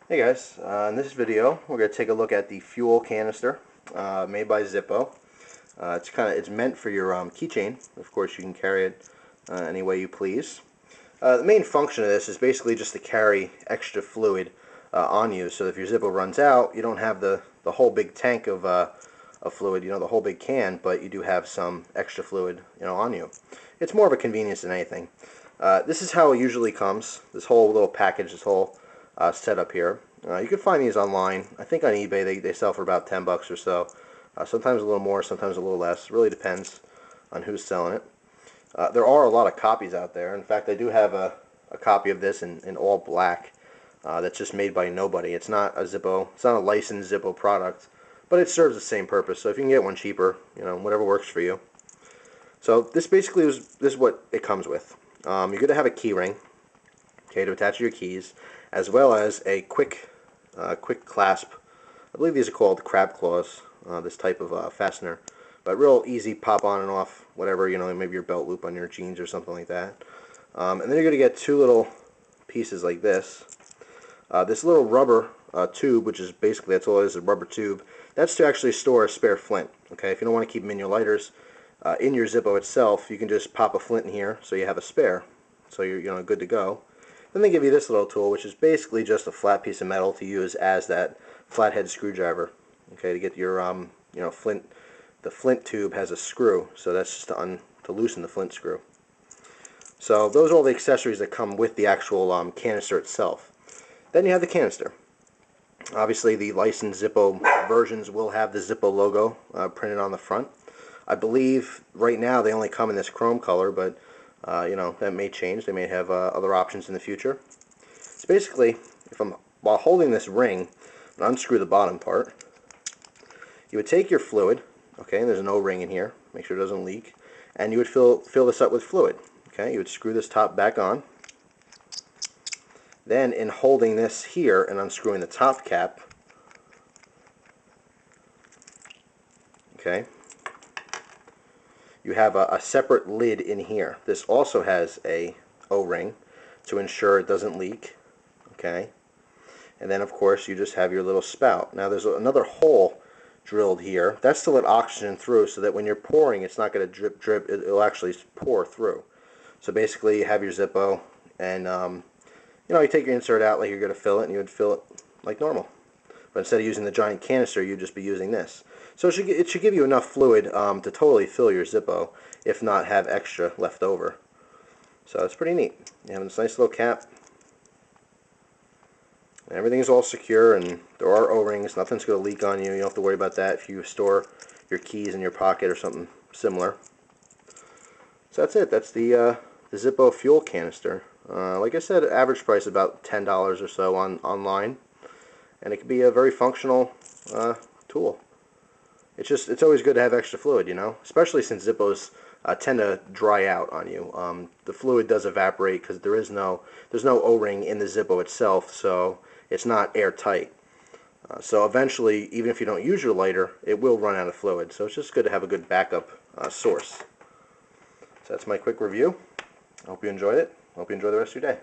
Hey guys, in this video we're going to take a look at the fuel canister made by Zippo. It's meant for your keychain. Of course, you can carry it any way you please. The main function of this is basically just to carry extra fluid on you, so if your Zippo runs out, you don't have the whole big tank of fluid, the whole big can, but you do have some extra fluid, on you. It's more of a convenience than anything. This is how it usually comes. This whole little package, this whole setup here. You can find these online. I think on eBay they sell for about 10 bucks or so. Sometimes a little more, sometimes a little less. It really depends on who's selling it. There are a lot of copies out there. In fact, I do have a copy of this in all black that's just made by nobody. It's not a Zippo. It's not a licensed Zippo product, but it serves the same purpose. So if you can get one cheaper, whatever works for you. So this basically this is what it comes with. You're going to have a key ring, okay, to attach your keys, as well as a quick clasp. I believe these are called crab claws, this type of fastener, but real easy pop on and off, whatever, maybe your belt loop on your jeans or something like that. And then you're going to get two little pieces like this. This little rubber tube, which is basically, that's all it is, a rubber tube, that's to actually store a spare flint. Okay, if you don't want to keep them in your lighters, in your Zippo itself, you can just pop a flint in here so you have a spare, so you're good to go. Then they give you this little tool, which is basically just a flat piece of metal to use as that flathead screwdriver. Okay, to get your flint. The flint tube has a screw, so that's just to loosen the flint screw. So those are all the accessories that come with the actual canister itself. Then you have the canister. Obviously, the licensed Zippo versions will have the Zippo logo printed on the front. I believe right now they only come in this chrome color, but that may change. They may have other options in the future. So basically, while holding this ring, and unscrew the bottom part, you would take your fluid, okay, and there's an O-ring in here, make sure it doesn't leak, and you would fill this up with fluid. Okay, you would screw this top back on. Then in holding this here and unscrewing the top cap, okay, you have a separate lid in here. This also has a O-ring to ensure it doesn't leak. Okay, and then of course you just have your little spout. Now there's another hole drilled here. That's to let oxygen through, so that when you're pouring, it's not going to drip drip. It'll actually pour through. So basically, you have your Zippo, and you take your insert out like you're going to fill it, and you would fill it like normal. But instead of using the giant canister, you'd just be using this. So it should give you enough fluid to totally fill your Zippo, if not have extra left over. So it's pretty neat. You have this nice little cap. And everything's all secure, and there are O-rings. Nothing's going to leak on you. You don't have to worry about that if you store your keys in your pocket or something similar. So that's it. That's the Zippo fuel canister. Like I said, average price about $10 or so online. And it can be a very functional tool. It's always good to have extra fluid, especially since Zippos tend to dry out on you. The fluid does evaporate because there's no O-ring in the Zippo itself, so it's not airtight. So eventually, even if you don't use your lighter, it will run out of fluid. So it's just good to have a good backup source. So that's my quick review. I hope you enjoyed it. I hope you enjoy the rest of your day.